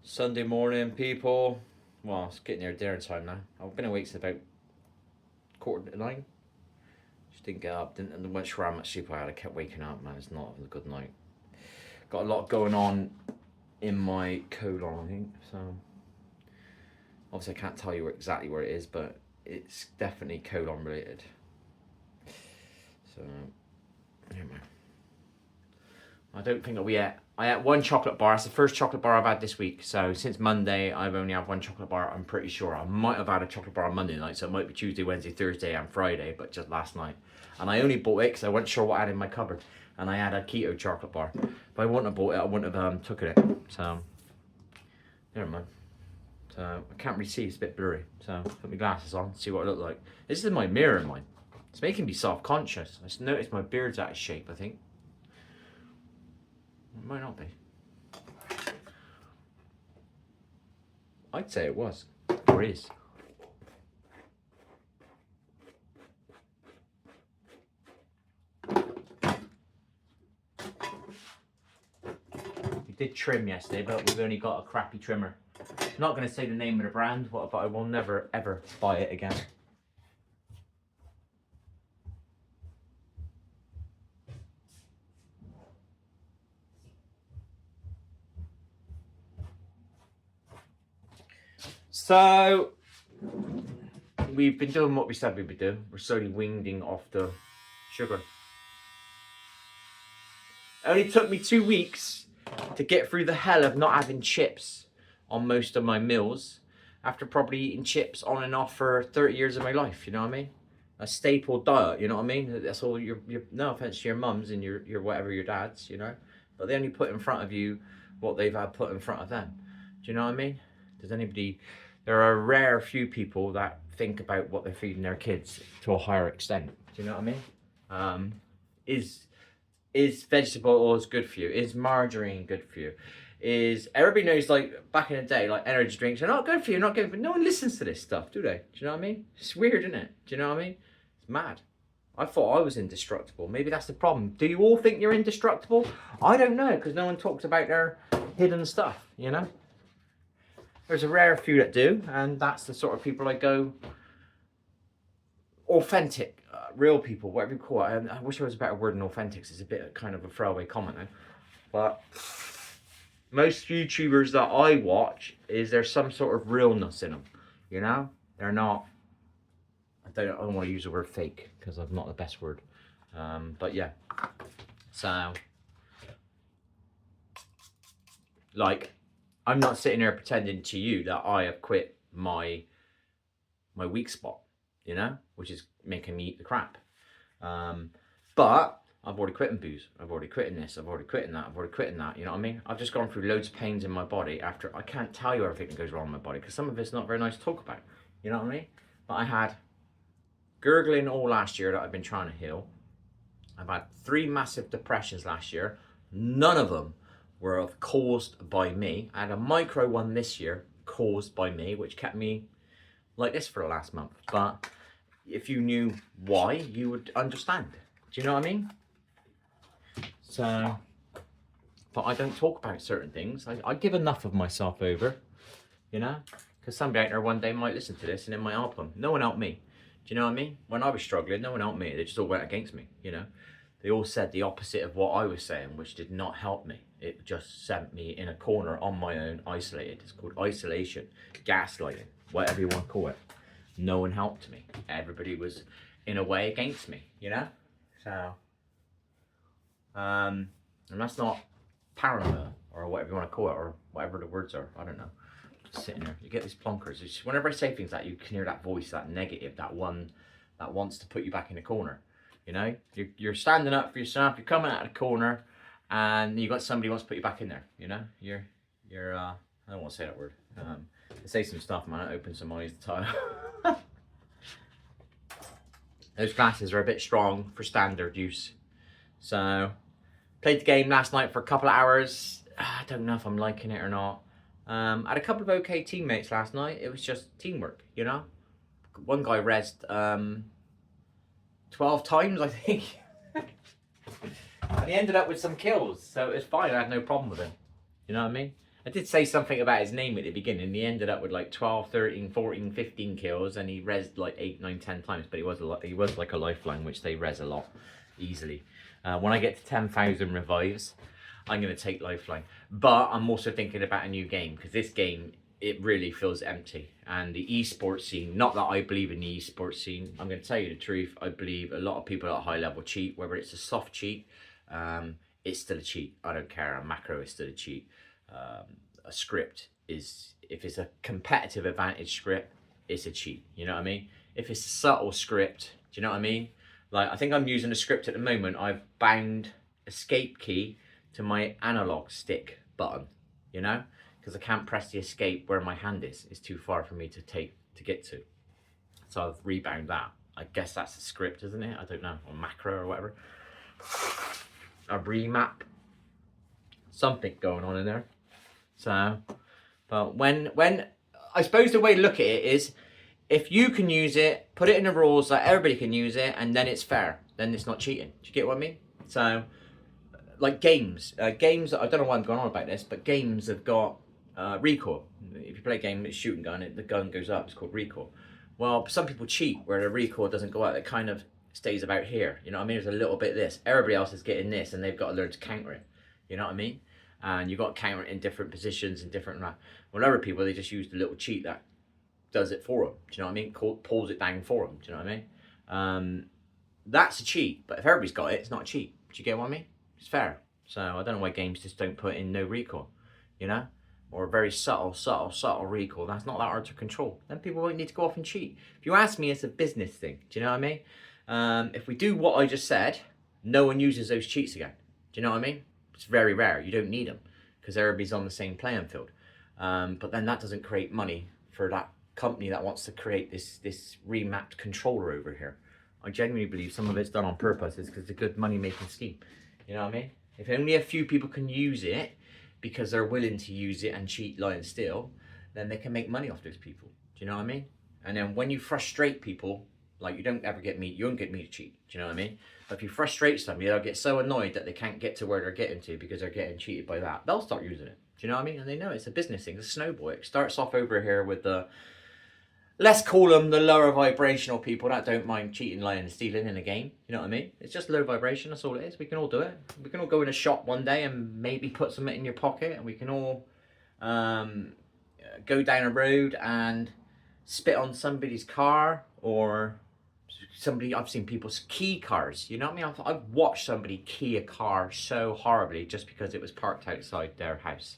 Sunday morning, people. Well, it's getting near dinner time now. I've been awake since about 8:45. Just didn't get up. And went sure how much sleep I had. I kept waking up, man. It's not a good night. Got a lot going on in my colon, I think. So obviously I can't tell you exactly where it is, but it's definitely colon related. So anyway, I don't think we ate. I ate one chocolate bar. It's the first chocolate bar I've had this week. So since Monday, I've only had one chocolate bar. I'm pretty sure I might have had a chocolate bar on Monday night, so it might be Tuesday, Wednesday, Thursday, and Friday, but just last night. And I only bought it because I wasn't sure what I had in my cupboard, and I had a keto chocolate bar. If I wouldn't have bought it, I wouldn't have taken it. So never mind. So I can't really see. It's a bit blurry. So put my glasses on, see what I look like. This is my mirror, mine. It's making me self-conscious. I just noticed my beard's out of shape, I think. It might not be. I'd say it was. Or is. We did trim yesterday, but we've only got a crappy trimmer. I'm not going to say the name of the brand, but I will never ever buy it again. So we've been doing what we said we would do. We're slowly weaning off the sugar. It only took me 2 weeks to get through the hell of not having chips on most of my meals, after probably eating chips on and off for 30 years of my life. You know what I mean? A staple diet. You know what I mean? That's all. Your no offense to your mums and your whatever, your dads. You know, but they only put in front of you what they've had put in front of them. Do you know what I mean? Does anybody? There are a rare few people that think about what they're feeding their kids to a higher extent. Do you know what I mean? Is vegetable oils good for you? Is margarine good for you? Is everybody knows, like back in the day, like energy drinks are not good for you, not good, but no one listens to this stuff, do they? Do you know what I mean? It's weird, isn't it? Do you know what I mean? It's mad. I thought I was indestructible. Maybe that's the problem. Do you all think you're indestructible? I don't know, because no one talks about their hidden stuff, you know? There's a rare few that do, and that's the sort of people I go authentic, real people, whatever you call it. I wish there was a better word than authentic. It's a bit kind of a throwaway comment now. But most YouTubers that I watch, is there some sort of realness in them, you know? They're not, I don't want to use the word fake, because I'm not the best word. But yeah, so, like, I'm not sitting there pretending to you that I have quit my weak spot, you know, which is making me eat the crap. But I've already quitting booze. I've already quitting this. I've already quitting that. I've already quitting that. You know what I mean? I've just gone through loads of pains in my body after. I can't tell you everything that goes wrong in my body, because some of it's not very nice to talk about. You know what I mean? But I had gurgling all last year that I've been trying to heal. I've had 3 massive depressions last year. None of them were caused by me. I had a micro one this year caused by me, which kept me like this for the last month. But if you knew why, you would understand. Do you know what I mean? So, but I don't talk about certain things. I give enough of myself over, you know? Because somebody out there one day might listen to this and it might help them. No one helped me. Do you know what I mean? When I was struggling, no one helped me. They just all went against me, you know? They all said the opposite of what I was saying, which did not help me. It just sent me in a corner on my own, isolated. It's called isolation, gaslighting, whatever you want to call it. No one helped me. Everybody was, in a way, against me, you know? So, and that's not paranoia, or whatever you want to call it, or whatever the words are. I don't know. Just sitting there. You get these plonkers. It's just, whenever I say things like, you can hear that voice, that negative, that one that wants to put you back in the corner. You know, you're standing up for yourself. You're coming out of the corner, and you got somebody who wants to put you back in there. You know, you're. I don't want to say that word. I say some stuff, man. Open some eyes to tire. Those glasses are a bit strong for standard use. So, played the game last night for a couple of hours. I don't know if I'm liking it or not. I had a couple of okay teammates last night. It was just teamwork, you know. One guy rezzed 12 times, I think. And he ended up with some kills, so it was fine. I had no problem with him. You know what I mean? I did say something about his name at the beginning. He ended up with like 12, 13, 14, 15 kills, and he rezzed like 8, 9, 10 times. But he was like a lifeline, which they res a lot easily. When I get to 10,000 revives, I'm going to take lifeline. But I'm also thinking about a new game, because this game, it really feels empty. And the esports scene, not that I believe in the esports scene, I'm going to tell you the truth, I believe a lot of people at a high level cheat, whether it's a soft cheat, it's still a cheat. I don't care. A macro is still a cheat. A script is, if it's a competitive advantage script, it's a cheat. You know what I mean? If it's a subtle script, do you know what I mean? Like, I think I'm using a script at the moment. I've bound escape key to my analog stick button, you know? Because I can't press the escape where my hand is. It's too far for me to get to. So I've rebound that. I guess that's a script, isn't it? I don't know, or macro or whatever. A remap. Something going on in there. So, but when I suppose the way to look at it is, if you can use it, put it in the rules that everybody can use it, and then it's fair. Then it's not cheating. Do you get what I mean? So, like games, I don't know why I'm going on about this, but games have got recoil. If you play a game with a shooting gun, the gun goes up. It's called recoil. Well, some people cheat where the recoil doesn't go up. It kind of stays about here. You know what I mean? There's a little bit of this. Everybody else is getting this, and they've got to learn to counter it. You know what I mean? And you've got to counter it in different positions and different. Well, other people, they just use the little cheat that does it for them. Do you know what I mean? Pulls it down for them. Do you know what I mean? That's a cheat. But if everybody's got it, it's not a cheat. Do you get what I mean? It's fair. So I don't know why games just don't put in no recoil, you know, or a very subtle recoil. That's not that hard to control. Then people won't need to go off and cheat. If you ask me, it's a business thing. Do you know what I mean? If we do what I just said, no one uses those cheats again. Do you know what I mean? It's very rare. You don't need them because everybody's on the same playing field. But then that doesn't create money for that company that wants to create this remapped controller over here. I genuinely believe some of it's done on purpose. It's because it's a good money making scheme. You know what I mean? If only a few people can use it because they're willing to use it and cheat, lie and steal, then they can make money off those people. Do you know what I mean? And then when you frustrate people, like you won't get me to cheat. Do you know what I mean? But if you frustrate somebody, they'll get so annoyed that they can't get to where they're getting to because they're getting cheated by that. They'll start using it. Do you know what I mean? And they know it's a business thing. It's a snowball. It starts off over here with the, let's call them the lower vibrational people that don't mind cheating, lying and stealing in a game. You know what I mean? It's just low vibration. That's all it is. We can all do it. We can all go in a shop one day and maybe put something in your pocket, and we can all go down a road and spit on somebody's car, or I've seen people's key cars. You know what I mean? I've watched somebody key a car so horribly just because it was parked outside their house.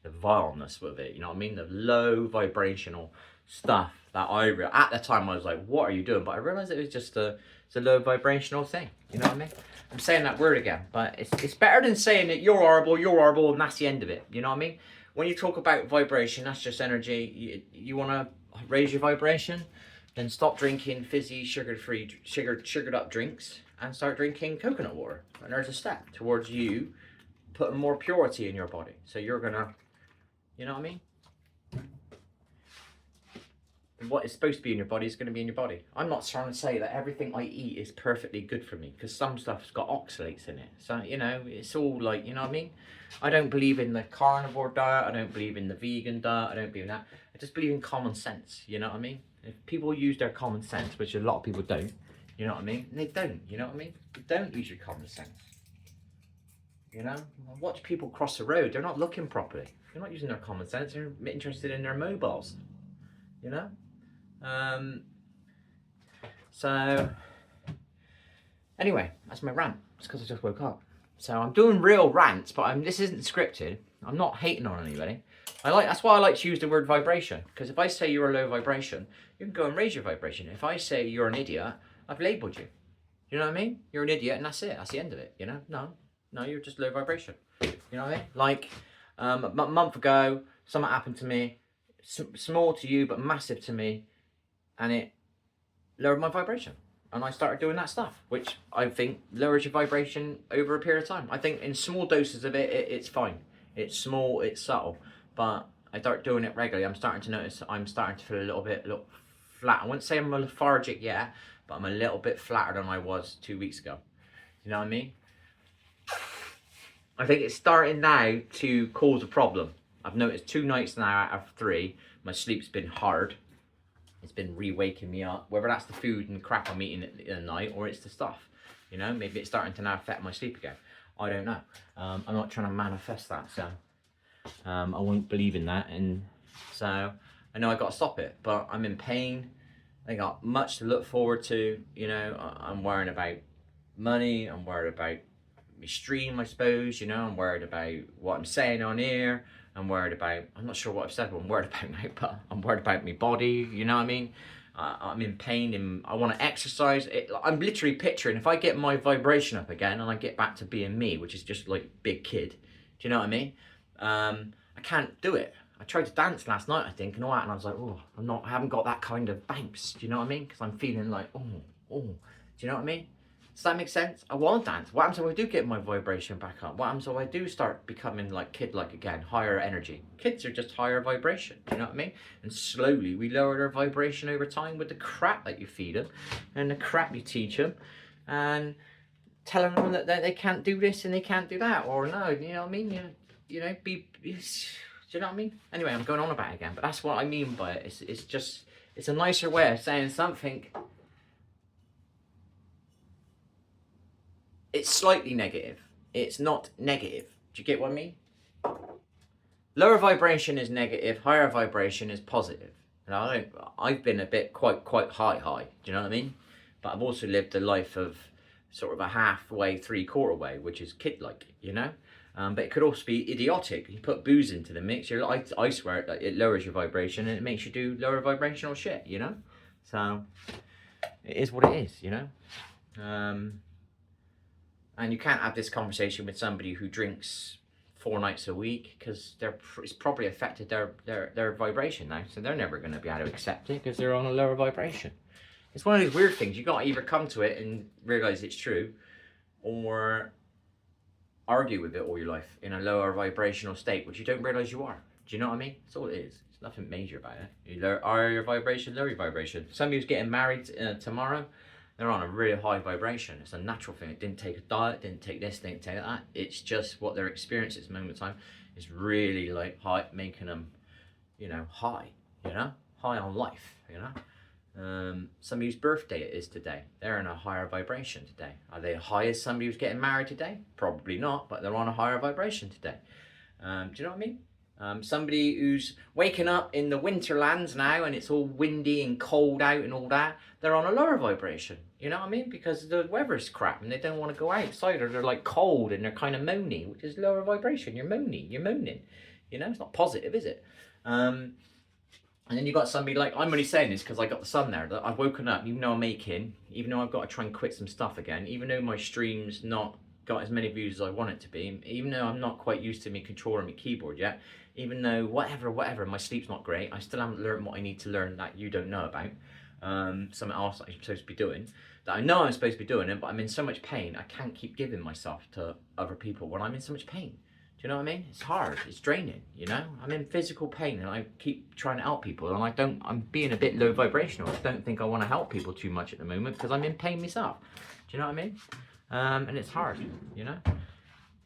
The vileness with it, you know what I mean? The low vibrational stuff that at the time I was like, what are you doing? But I realized it was just it's a low vibrational thing. You know what I mean? I'm saying that word again, but it's better than saying that you're horrible, and that's the end of it. You know what I mean? When you talk about vibration, that's just energy. You want to raise your vibration, then stop drinking fizzy, sugared up drinks and start drinking coconut water. And there's a step towards you putting more purity in your body. So you're gonna, you know what I mean? What is supposed to be in your body is going to be in your body. I'm not trying to say that everything I eat is perfectly good for me, because some stuff's got oxalates in it. So, you know, it's all like, you know what I mean? I don't believe in the carnivore diet. I don't believe in the vegan diet. I don't believe in that. I just believe in common sense. You know what I mean? If people use their common sense, which a lot of people don't, you know what I mean? They don't, you know what I mean? You don't use your common sense. You know? Watch people cross the road. They're not looking properly. They're not using their common sense. They're interested in their mobiles. You know? So anyway, that's my rant. It's because I just woke up. So I'm doing real rants, but this isn't scripted. I'm not hating on anybody. That's why I like to use the word vibration, because if I say you're a low vibration, you can go and raise your vibration. If I say you're an idiot, I've labelled you. You know what I mean? You're an idiot, and that's it. That's the end of it. You know? No, you're just low vibration. You know what I mean? Like a month ago, something happened to me, small to you but massive to me. And it lowered my vibration. And I started doing that stuff, which I think lowers your vibration over a period of time. I think in small doses of it's fine. It's small, it's subtle. But I start doing it regularly. I'm starting to notice I'm starting to feel a little flat. I wouldn't say I'm lethargic yet, but I'm a little bit flatter than I was 2 weeks ago. You know what I mean? I think it's starting now to cause a problem. I've noticed 2 nights now out of 3, my sleep's been hard. It's been re-waking me up, whether that's the food and crap I'm eating at the night or it's the stuff. You know, maybe it's starting to now affect my sleep again. I don't know. I'm not trying to manifest that, so I won't believe in that. And so I know I got to stop it, but I'm in pain. I got much to look forward to. You know, I'm worrying about money. I'm worried about my stream, I suppose. You know, I'm worried about what I'm saying on here. I'm worried about, I'm not sure what I've said, what I'm worried about now, but I'm worried about my body, you know what I mean? I'm in pain and I want to exercise. I'm literally picturing if I get my vibration up again and I get back to being me, which is just like big kid, do you know what I mean? I can't do it. I tried to dance last night, I think, and all that, and I was like, oh, I haven't got that kind of bounce, do you know what I mean? Because I'm feeling like, oh, do you know what I mean? Does that make sense? I want to dance. What happens if I do get my vibration back up? What happens if I do start becoming like kid-like again, higher energy? Kids are just higher vibration, do you know what I mean? And slowly we lower their vibration over time with the crap that you feed them and the crap you teach them and telling them that they can't do this and they can't do that, or no, you know what I mean? You know, do you know what I mean? Anyway, I'm going on about it again, but that's what I mean by it. It's just, it's a nicer way of saying something. It's slightly negative. It's not negative. Do you get what I mean? Lower vibration is negative. Higher vibration is positive. And I've been a bit quite high. Do you know what I mean? But I've also lived a life of sort of a halfway, 3/4 way, which is kid-like, you know? But it could also be idiotic. You put booze into the mix. I swear it lowers your vibration and it makes you do lower vibrational shit, you know? So it is what it is, you know? And you can't have this conversation with somebody who drinks 4 nights a week because it's probably affected their vibration now. So they're never going to be able to accept it because they're on a lower vibration. It's one of those weird things. You got to either come to it and realize it's true or argue with it all your life in a lower vibrational state, which you don't realize you are. Do you know what I mean? That's all it is. There's nothing major about it. You lower your vibration, lower your vibration. Somebody who's getting married tomorrow, they're on a really high vibration. It's a natural thing. It didn't take a diet, didn't take this, didn't take that. It's just what they're experiencing at this moment in time is really like high, making them, you know, high, you know, high on life, you know. Somebody whose birthday it is today, they're in a higher vibration today. Are they high as somebody who's getting married today? Probably not, but they're on a higher vibration today. Do you know what I mean? Somebody who's waking up in the winterlands now and it's all windy and cold out and all that, they're on a lower vibration. You know what I mean? Because the weather's crap and they don't want to go outside, or they're like cold and they're kind of moany, which is lower vibration. You're moaning. You know, it's not positive, is it? And then you've got somebody like, I'm only saying this because I got the sun there, that I've woken up, even though I'm making, even though I've got to try and quit some stuff again, even though my stream's not got as many views as I want it to be, even though I'm not quite used to me controlling my keyboard yet, even though whatever, my sleep's not great, I still haven't learned what I need to learn that you don't know about, something else that I'm supposed to be doing, that I know I'm supposed to be doing it, but I'm in so much pain, I can't keep giving myself to other people when I'm in so much pain. Do you know what I mean? It's hard, it's draining, you know? I'm in physical pain and I keep trying to help people and I'm being a bit low vibrational. I don't think I want to help people too much at the moment because I'm in pain myself. Do you know what I mean? And it's hard, you know?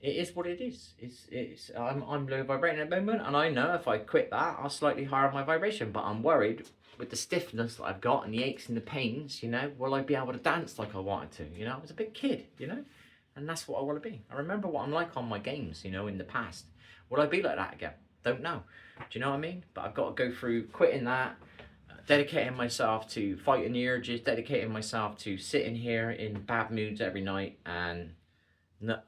It is what it is. I'm low vibrating at the moment and I know if I quit that, I'll slightly higher my vibration, but I'm worried with the stiffness that I've got and the aches and the pains, you know, will I be able to dance like I wanted to, you know? I was a big kid, you know? And that's what I want to be. I remember what I'm like on my games, you know, in the past. Will I be like that again? Don't know. Do you know what I mean? But I've got to go through quitting that, dedicating myself to fighting the urges, dedicating myself to sitting here in bad moods every night and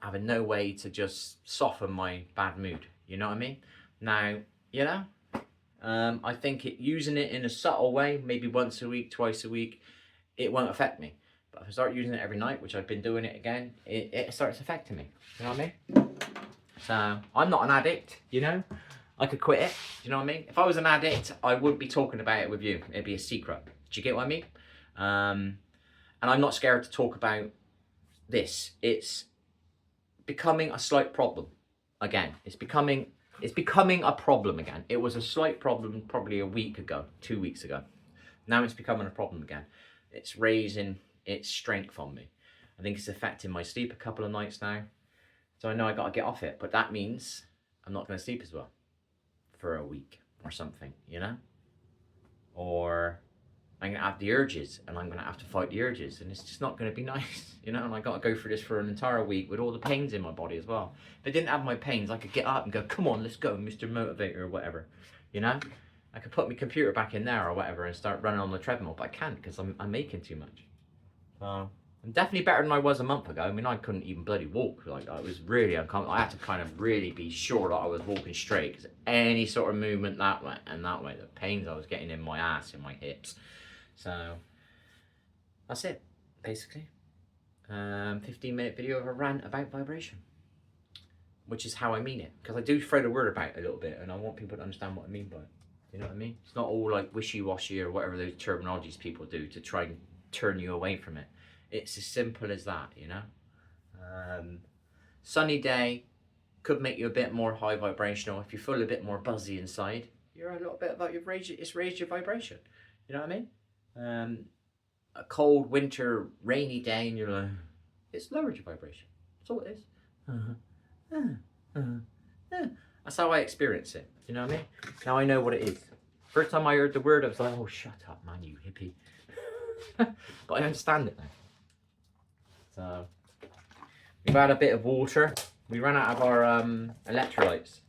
having no way to just soften my bad mood. You know what I mean? Now, you know, I think using it in a subtle way, maybe once a week, twice a week, it won't affect me. But if I start using it every night, which I've been doing it again, it starts affecting me. You know what I mean? So I'm not an addict, you know? I could quit it. Do you know what I mean? If I was an addict, I wouldn't be talking about it with you. It'd be a secret. Do you get what I mean? And I'm not scared to talk about this. It's becoming a slight problem again. It's becoming a problem again. It was a slight problem probably a week ago, 2 weeks ago. Now it's becoming a problem again. It's raising its strength on me. I think it's affecting my sleep a couple of nights now. So I know I got to get off it, but that means I'm not going to sleep as well. for a week or something, you know? Or I'm going to have the urges and I'm going to have to fight the urges, and it's just not going to be nice, you know? And I got to go through this for an entire week with all the pains in my body as well. If I didn't have my pains, I could get up and go, come on, let's go, Mr. Motivator or whatever, you know? I could put my computer back in there or whatever and start running on the treadmill, but I can't because I'm making too much. So I'm definitely better than I was a month ago. I mean, I couldn't even bloody walk. Like, I was really uncomfortable. I had to kind of really be sure that I was walking straight, because any sort of movement that way and that way, the pains I was getting in my ass, in my hips. So that's it, basically. 15-minute video of a rant about vibration, which is how I mean it, because I do throw the word about a little bit, and I want people to understand what I mean by it. You know what I mean? It's not all like wishy-washy or whatever those terminologies people do to try and turn you away from it. It's as simple as that, you know? Sunny day could make you a bit more high vibrational. If you feel a bit more buzzy inside, you're a little bit about it's raised your vibration. You know what I mean? A cold winter rainy day and you're like, it's lowered your vibration. That's all it is. That's how I experience it. You know what I mean? Now I know what it is. First time I heard the word, I was like, oh, shut up, man, you hippie. But I understand it now. So we've had a bit of water. We ran out of our electrolytes.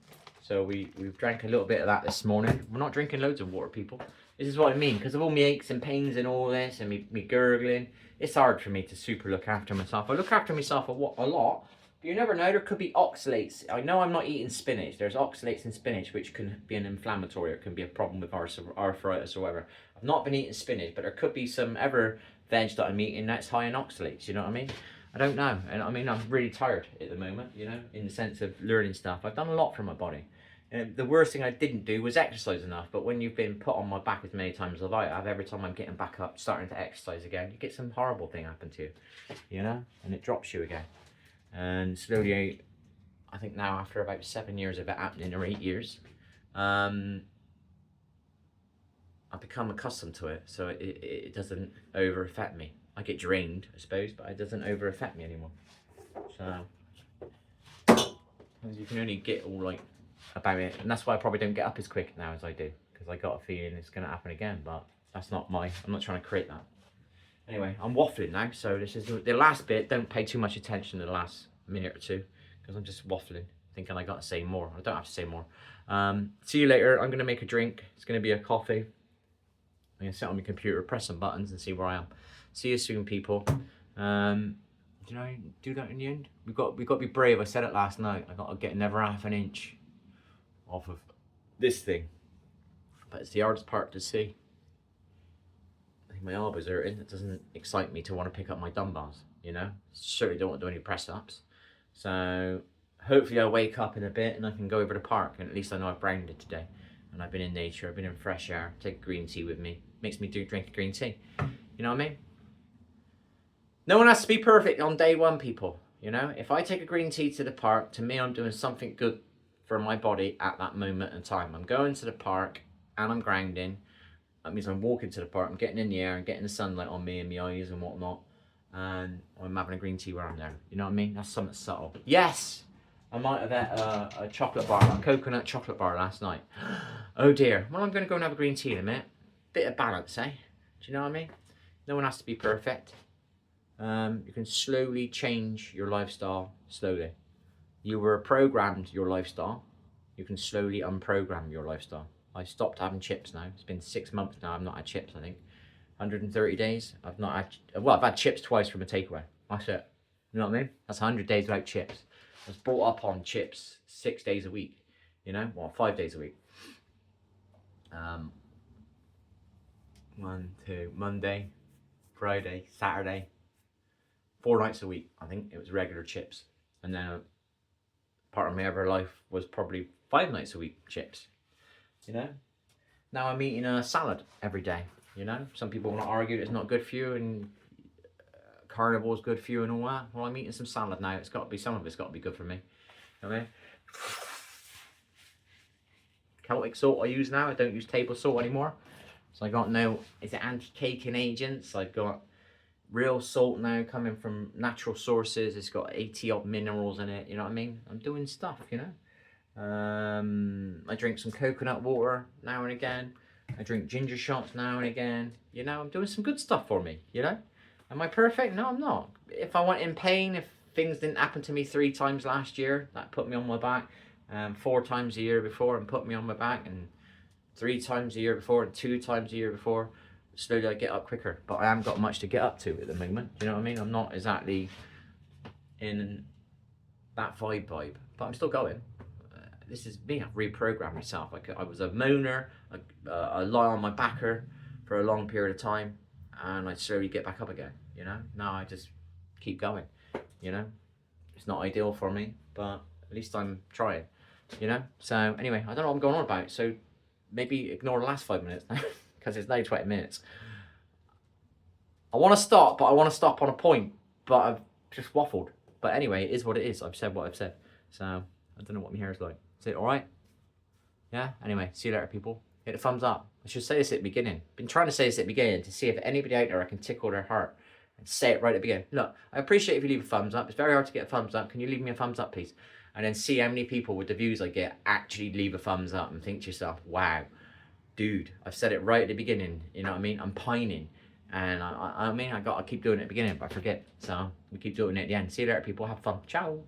So we've drank a little bit of that this morning. We're not drinking loads of water, people. This is what I mean, because of all my aches and pains and all this and me gurgling, it's hard for me to super look after myself. I look after myself a lot, but you never know, there could be oxalates. I know I'm not eating spinach. There's oxalates in spinach, which can be an inflammatory, or it can be a problem with arthritis or whatever. I've not been eating spinach, but there could be some other veg that I'm eating that's high in oxalates, you know what I mean? I don't know. And I mean, I'm really tired at the moment, you know, in the sense of learning stuff. I've done a lot for my body. And the worst thing I didn't do was exercise enough. But when you've been put on my back as many times as I have, every time I'm getting back up, starting to exercise again, you get some horrible thing happen to you, you know, and it drops you again. And slowly, I think now after about 7 years of it happening, or 8 years, I've become accustomed to it. So it doesn't over affect me. I get drained, I suppose, but it doesn't over affect me anymore. So you can only get all like about it, and that's why I probably don't get up as quick now as I do, because I got a feeling it's going to happen again, but that's not I'm not trying to create that. Anyway, I'm waffling now, so this is the last bit. Don't pay too much attention to the last minute or two, because I'm just waffling, thinking I got to say more. I don't have to say more. See you later. I'm going to make a drink. It's going to be a coffee. I'm going to sit on my computer, press some buttons, and see where I am. See you soon, people. Did I do that in the end? We've got to be brave. I said it last night. I got to get never half an inch off of this thing, but it's the hardest part to see. I think my elbows are hurting. It doesn't excite me to want to pick up my dumbbells, you know. Certainly don't want to do any press ups. So hopefully I'll wake up in a bit and I can go over to the park, and at least I know I've grounded today and I've been in nature, I've been in fresh air. Take green tea with me. Makes me drink green tea. You know what I mean? No one has to be perfect on day one, people. You know, if I take a green tea to the park, to me I'm doing something good for my body at that moment in time. I'm going to the park and I'm grounding. That means I'm walking to the park, I'm getting in the air and getting the sunlight on me and my eyes and whatnot, and I'm having a green tea where I'm there. You know what I mean? That's something subtle. Yes, I might have had a chocolate bar, a coconut chocolate bar last night. Oh dear. Well, I'm going to go and have a green tea in a minute. Bit of balance, eh? Do you know what I mean? No one has to be perfect. You can slowly change your lifestyle, slowly. You were programmed your lifestyle. You can slowly unprogram your lifestyle. I stopped having chips now. It's been 6 months now. I've not had chips, I think. 130 days. I've not had, well, I've had chips twice from a takeaway. That's it. You know what I mean? That's 100 days without chips. I was brought up on chips 6 days a week. You know? Well, 5 days a week. 1, 2, Monday, Friday, Saturday. 4 nights a week, I think. It was regular chips. And then part of my other life was probably 5 nights a week chips, you know. Now I'm eating a salad every day, you know. Some people want to argue that it's not good for you and carnivore is good for you and all that. Well, I'm eating some salad now. It's got to be, some of it's got to be good for me. You know what I mean? Celtic salt I use now. I don't use table salt anymore. So I got no, is it anti-caking agents? I've got real salt now coming from natural sources. It's got 80 odd minerals in it, you know what I mean? I'm doing stuff, you know. I drink some coconut water now and again. I drink ginger shots now and again. You know, I'm doing some good stuff for me, you know? Am I perfect? No, I'm not. If I went in pain, if things didn't happen to me 3 times last year, that put me on my back, 4 times a year before and put me on my back, and 3 times a year before and 2 times a year before, slowly I get up quicker. But I haven't got much to get up to at the moment. Do you know what I mean? I'm not exactly in that vibe, but I'm still going. This is me. I've reprogrammed myself. I was a moaner, I lie on my backer for a long period of time, and I slowly get back up again. You know, now I just keep going. You know, it's not ideal for me, but at least I'm trying. You know. So anyway, I don't know what I'm going on about. So maybe ignore the last 5 minutes because it's now 20 minutes. I want to stop, but I want to stop on a point. But I've just waffled. But anyway, it is what it is. I've said what I've said. So I don't know what my hair is like. Is it alright? Yeah? Anyway, see you later, people. Hit a thumbs up. I should say this at the beginning. Been trying to say this at the beginning to see if anybody out there I can tickle their heart and say it right at the beginning. Look, I appreciate if you leave a thumbs up. It's very hard to get a thumbs up. Can you leave me a thumbs up, please? And then see how many people with the views I get actually leave a thumbs up and think to yourself, wow, dude, I've said it right at the beginning. You know what I mean? I'm pining. And I mean, I keep doing it at the beginning, but I forget. So we keep doing it at the end. See you later, people. Have fun. Ciao.